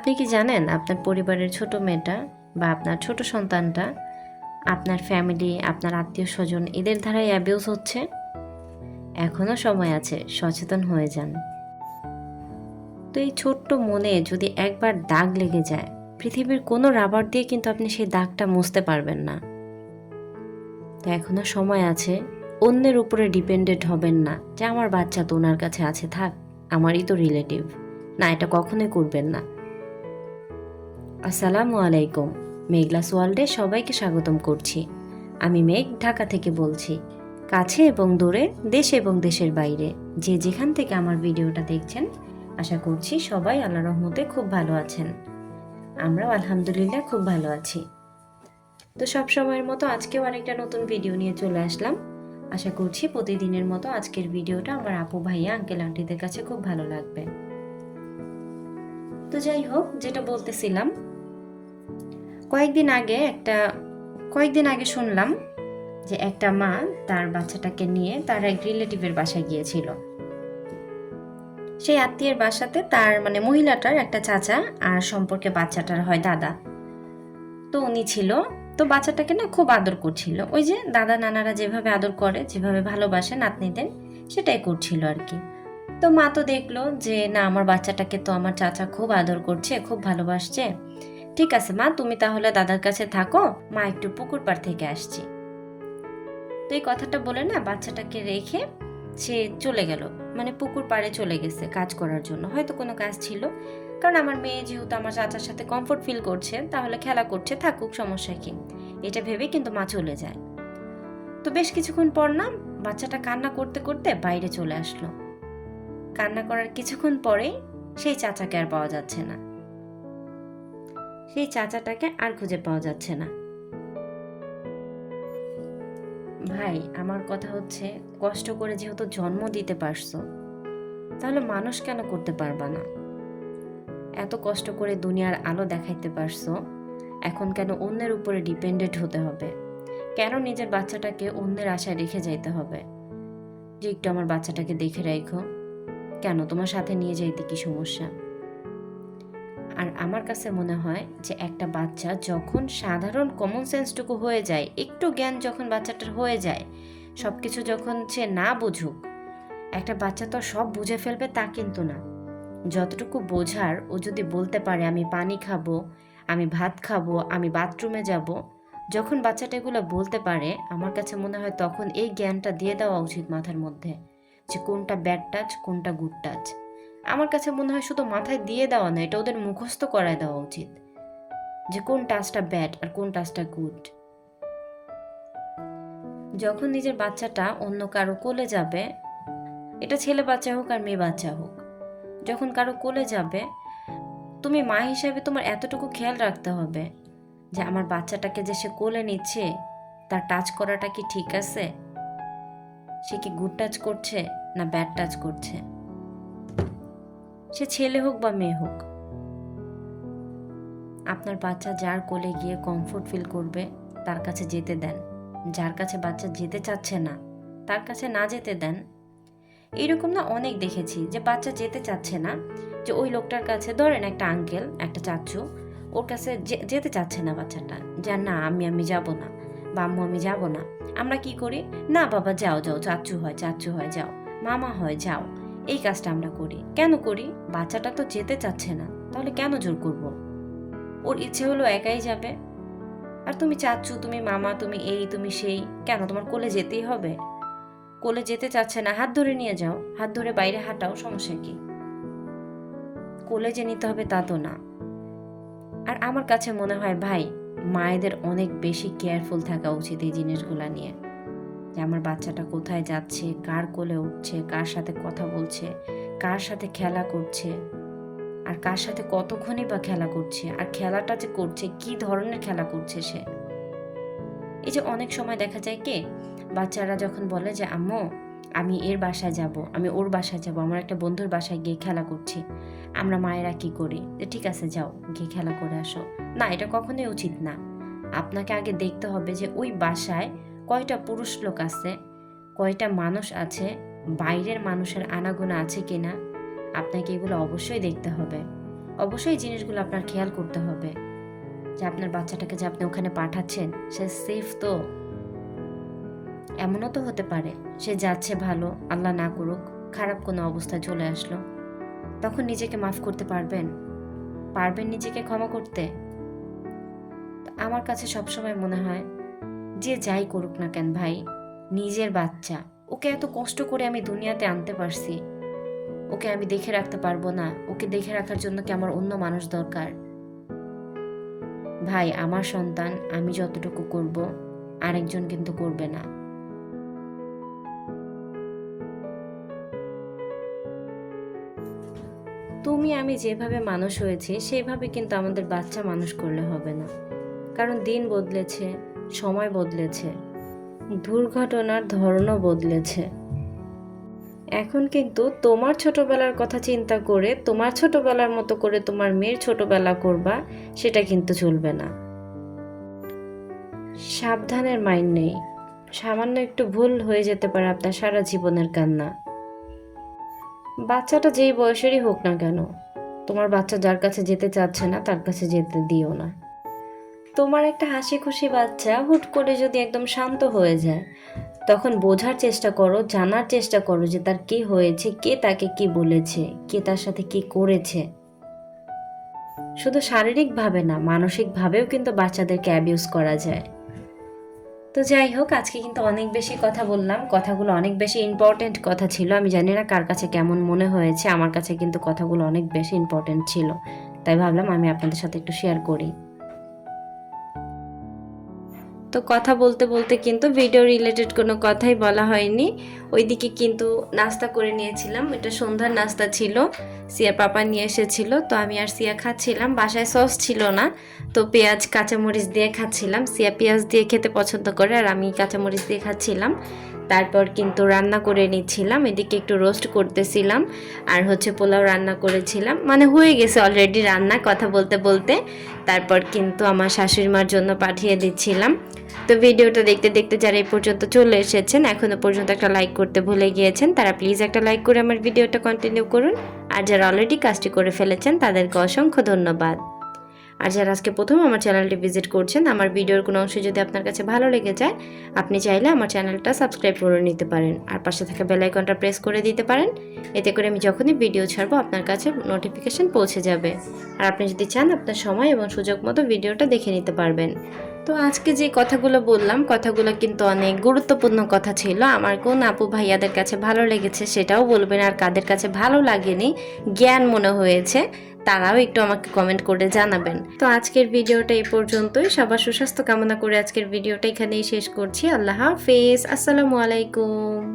আপনি কি জানেন আপনার পরিবারের ছোট মেয়েটা বা আপনার ছোট সন্তানটা আপনার ফ্যামিলি, আপনার আত্মীয়স্বজন এদের দ্বারাই অ্যাবিউজ হচ্ছে? এখনও সময় আছে, সচেতন হয়ে যান। তো এই ছোট্ট মনে যদি একবার দাগ লেগে যায়, পৃথিবীর কোনো রাবার দিয়ে কিন্তু আপনি সেই দাগটা মুছতে পারবেন না। তো এখনও সময় আছে, অন্যের উপরে ডিপেন্ডেন্ট হবেন না যে আমার বাচ্চা তো ওনার কাছে আছে, থাক, আমারই তো রিলেটিভ। না, এটা কখনোই করবেন না। আসসালামু আলাইকুম। মেঘলাস ওয়ার্ল্ডে সবাইকে স্বাগতম করছি। আমি মেঘ, ঢাকা থেকে বলছি। কাছে এবং দূরে, দেশ এবং দেশের বাইরে যে যেখান থেকে আমার ভিডিওটা দেখছেন, আশা করছি সবাই আল্লাহর রহমতে খুব ভালো আছেন। আমরাও আলহামদুলিল্লাহ খুব ভালো আছি। তো সব সময়ের মতো আজকেও আরেকটা নতুন ভিডিও নিয়ে চলে আসলাম। আশা করছি প্রতিদিনের মতো আজকের ভিডিওটা আমার আপু, ভাইয়া, আঙ্কেল, আন্টিদের কাছে খুব ভালো লাগবে। তো যাই হোক, যেটা বলতেছিলাম, কয়েকদিন আগে শুনলাম যে একটা মা তার বাচ্চাটাকে নিয়ে তার এক রিলেটিভের বাসায় গিয়েছিল। সেই আত্মীয়ের বাসাতে তার মহিলাটার একটা চাচা আর সম্পর্কে বাচ্চাটার হয় দাদা। তো উনি ছিল। তো বাচ্চাটাকে না খুব আদর করছিল, ওই যে দাদা নানারা যেভাবে আদর করে, যেভাবে ভালোবাসে নাতনিদের, সেটাই করছিল আর কি। তো মা তো দেখলো যে না, আমার বাচ্চাটাকে তো আমার চাচা খুব আদর করছে, খুব ভালোবাসছে। ঠিক আছে মা, তুমি তাহলে দাদার কাছে থাকো, মা একটু পুকুর পাড় থেকে আসছি। তো এই কথাটা বলে না বাচ্চাটাকে রেখে সে চলে গেল, পুকুর পাড়ে চলে গেছে কাজ করার জন্য, হয়তো কোনো কাজ ছিল। কারণ আমার মেয়ে যেহেতু আমার চাচার সাথে কমফোর্ট ফিল করছে, তাহলে খেলা করছে, থাকুক, সমস্যা কি, এটা ভেবে কিন্তু মা চলে যায়। তো বেশ কিছুক্ষণ পর না বাচ্চাটা কান্না করতে করতে বাইরে চলে আসলো। কান্না করার কিছুক্ষণ পরেই সেই চাচাকে আর পাওয়া যাচ্ছে না, সেই চাচাটাকে আর খুঁজে পাওয়া যাচ্ছে না। ভাই, আমার কথা হচ্ছে, কষ্ট করে যেহেতু জন্ম দিতে পারছো, তাহলে মানুষ কেন করতে পারবা না? এত কষ্ট করে দুনিয়ার আলো দেখাইতে পারছো, এখন কেন অন্যের উপরে ডিপেন্ডেন্ট হতে হবে? কেন নিজের বাচ্চাটাকে অন্যের আশায় রেখে যাইতে হবে যে একটু আমার বাচ্চাটাকে দেখে রাখো? কেন তোমার সাথে নিয়ে যাইতে কি সমস্যা? আর আমার কাছে মনে হয় যে একটা বাচ্চা যখন সাধারণ কমন সেন্সটুকু হয়ে যায়, একটু জ্ঞান যখন বাচ্চাটার হয়ে যায়, সবকিছু যখন সে না বুঝুক, একটা বাচ্চা তো সব বুঝে ফেলবে তা কিন্তু না। যতটুকু বোঝার ও যদি বলতে পারে আমি পানি খাবো, আমি ভাত খাবো, আমি বাথরুমে যাব, যখন বাচ্চাটা এগুলো বলতে পারে, আমার কাছে মনে হয় তখন এই জ্ঞানটা দিয়ে দেওয়া উচিত মাথার মধ্যে, যে কোনটা ব্যাড টাচ, কোনটা গুড টাচ। আমার কাছে মনে হয় শুধু মাথায় দিয়ে দেওয়া না, এটা ওদের মুখস্থ করায় দেওয়া উচিত, যে কোন টাচটা ব্যাড আর কোন টাচটা গুড। যখন নিজের বাচ্চাটা অন্য কারো কোলে যাবে, এটা ছেলে বাচ্চা হোক আর মেয়ে বাচ্চা হোক, যখন কারো কোলে যাবে, তুমি মা হিসাবে তোমার এতটুকু খেয়াল রাখতে হবে যে আমার বাচ্চাটাকে যে সে কোলে নিচ্ছে, তার টাচ করাটা কি ঠিক আছে, সে কি গুড টাচ করছে না ব্যাড টাচ করছে। সে ছেলে হোক বা মেয়ে হোক, আপনার বাচ্চা যার কোলে গিয়ে কমফোর্ট ফিল করবে তার কাছে যেতে দেন। যার কাছে বাচ্চা যেতে চাচ্ছে না, তার কাছে না যেতে দেন। এইরকম না অনেক দেখেছি যে বাচ্চা যেতে চাচ্ছে না, যে ওই লোকটার কাছে, ধরেন একটা আঙ্কেল, একটা চাচু, ওর কাছে যেতে চাচ্ছে না বাচ্চাটা, যে না আমি যাব না, বা আম্মু আমি যাব না। আমরা কি করি, না বাবা যাও যাও, চাচু হয় যাও, মামা হয় যাও। এই কাজটা আমরা করি। কেন করি? বাচ্চাটা তো যেতে চাচ্ছে না, তাহলে কেন জোর করব? ওর ইচ্ছে হলো একাই যাবে। আর তুমি চাচ্ছু, তুমি মামা, তুমি এই তুমি সেই, কেন তোমার কোলে যেতেই হবে? কোলে যেতে চাচ্ছে না, হাত ধরে নিয়ে যাও, হাত ধরে বাইরে হাঁটাও, সমস্যা কি? কোলে যে নিতে হবে তা তো না। আর আমার কাছে মনে হয় ভাই, মায়েদের অনেক বেশি কেয়ারফুল থাকা উচিত এই জিনিসগুলা নিয়ে, যে আমার বাচ্চাটা কোথায় যাচ্ছে, কার কোলে উঠছে, কার সাথে কথা বলছে, কার সাথে খেলা করছে, আর কার সাথে কতক্ষণই বা খেলা করছে, আর খেলাটা যে করছে কি ধরনের খেলা করছে সে। এই যে অনেক সময় দেখা যায় কি, বাচ্চারা যখন বলে যে আম্মু আমি এর বাসায় যাব, আমি ওর বাসায় যাব, আমার একটা বন্ধুর বাসায় গিয়ে খেলা করছি, আমরা মায়েরা কি করি, যে ঠিক আছে যাও গিয়ে খেলা করে আসো। না, এটা কখনোই উচিত না। আপনাকে আগে দেখতে হবে যে ওই বাসায় কয়টা পুরুষ লোক আছে, কয়টা মানুষ আছে, বাইরের মানুষের আনাগোনা আছে কিনা, আপনাকে এগুলো অবশ্যই দেখতে হবে। অবশ্যই এই জিনিসগুলো আপনার খেয়াল করতে হবে যে আপনার বাচ্চাটাকে যে আপনি ওখানে পাঠাচ্ছেন সে সেফ তো। এমনও তো হতে পারে সে যাচ্ছে ভালো, আল্লাহ না করুক খারাপ কোনো অবস্থায় চলে আসলো, তখন নিজেকে মাফ করতে পারবেন? নিজেকে ক্ষমা করতে? আমার কাছে সবসময় মনে হয় যে যাই করুক না কেন ভাই, নিজের বাচ্চা, ওকে এত কষ্ট করে আমি দুনিয়াতে আনতে পারছি, ওকে আমি দেখে রাখতে পারবো না? ওকে দেখে রাখার জন্য কি আমার অন্য মানুষ দরকার? ভাই, আমার সন্তান আমি যতটুকু করব আরেকজন কিন্তু করবে না। তুমি আমি যেভাবে মানুষ হয়েছি সেভাবে কিন্তু আমাদের বাচ্চা মানুষ করলে হবে না, কারণ দিন বদলেছে, সময় বদলেছে, দুর্ঘটনার ধরনও বদলেছে। এখন কিন্তু তোমার ছোটবেলার কথা চিন্তা করে তোমার ছোটবেলার মতো করে তোমার মেয়ের ছোটবেলা করবা, সেটা কিন্তু চলবে না। সাবধানের মাইন্ড নেই, সামান্য একটু ভুল হয়ে যেতে পারে আপনার সারা জীবনের কান্না। বাচ্চাটা যেই বয়সেরই হোক না কেন, তোমার বাচ্চা যার কাছে যেতে চাচ্ছে না তার কাছে যেতে দিও না। তোমার একটা হাসি খুশি বাচ্চা হুট করে যদি একদম শান্ত হয়ে যায়, তখন বোঝার চেষ্টা করো, জানার চেষ্টা করো যে তার কি হয়েছে, কে তাকে কি বলেছে, কে তার সাথে কি করেছে। শুধু শারীরিকভাবে না, মানসিকভাবেও কিন্তু বাচ্চাদেরকে অ্যাবিউজ করা যায়। তো যাই হোক, আজকে কিন্তু অনেক বেশি কথা বললাম, কথাগুলো অনেক বেশি ইম্পর্টেন্ট কথা ছিল। আমি জানি না কার কাছে কেমন মনে হয়েছে, আমার কাছে কিন্তু কথাগুলো অনেক বেশি ইম্পর্টেন্ট ছিল, তাই ভাবলাম আমি আপনাদের সাথে একটু শেয়ার করি। তো কথা বলতে বলতে কিন্তু ভিডিও রিলেটেড কোনো কথাই বলা হয়নি। ওইদিকে কিন্তু নাস্তা করে নিয়েছিলাম, এটা সন্ধ্যার নাস্তা ছিল, সিয়া পাপা নিয়ে এসেছিল, তো আমি আর সিয়া খাচ্ছিলাম। বাসায় সস ছিল না, তো পেঁয়াজ কাঁচামরিচ দিয়ে খাচ্ছিলাম। সিয়া পেঁয়াজ দিয়ে খেতে পছন্দ করে আর আমি কাঁচামরিচ দিয়ে খাচ্ছিলাম। তারপর কিন্তু রান্না করে নিচ্ছিলাম, এদিকে একটু রোস্ট করতেছিলাম, আর পোলাও রান্না করেছিলাম, মানে হয়ে গেছে অলরেডি রান্না কথা বলতে বলতে। তারপর কিন্তু আমার শাশুড়ি মার জন্য পাঠিয়ে দিচ্ছিলাম। তো ভিডিওটা দেখতে দেখতে যারা এই পর্যন্ত চলে এসেছেন, এখনও পর্যন্ত একটা লাইক করতে ভুলে গিয়েছেন, তারা প্লিজ একটা লাইক করে আমার ভিডিওটা কন্টিনিউ করুন। আর যারা অলরেডি কাজটি করে ফেলেছেন তাদেরকে অসংখ্য ধন্যবাদ। আর যারা আজকে প্রথম আমার চ্যানেলটি ভিজিট করছেন, আমার ভিডিওর কোনো অংশ যদি আপনার কাছে ভালো লেগে যায়, আপনি চাইলে আমার চ্যানেলটা সাবস্ক্রাইব করে নিতে পারেন আর পাশে থাকা বেল আইকনটা প্রেস করে দিতে পারেন। এতে করে আমি যখনই ভিডিও ছাড়বো আপনার কাছে নোটিফিকেশন পৌঁছে যাবে। আর আপনি যদি চান আপনার সময় এবং সুযোগ মতো ভিডিওটা দেখে নিতে পারবেন। তো আজকে যে কথাগুলো বললাম, কথাগুলো কিন্তু অনেক গুরুত্বপূর্ণ কথা ছিল। আমার কোন আপু ভাইয়াদের কাছে ভালো লেগেছে সেটাও বলবেন, আর কাদের কাছে ভালো লাগেনি, জ্ঞান মনে হয়েছে, তারাও একটু আমাকে কমেন্ট করে জানাবেন। তো আজকের ভিডিওটা এই পর্যন্তই। সবার সুস্বাস্থ্য কামনা করে আজকের ভিডিওটা এখানেই শেষ করছি। আল্লাহ হাফেজ, আসসালামু আলাইকুম।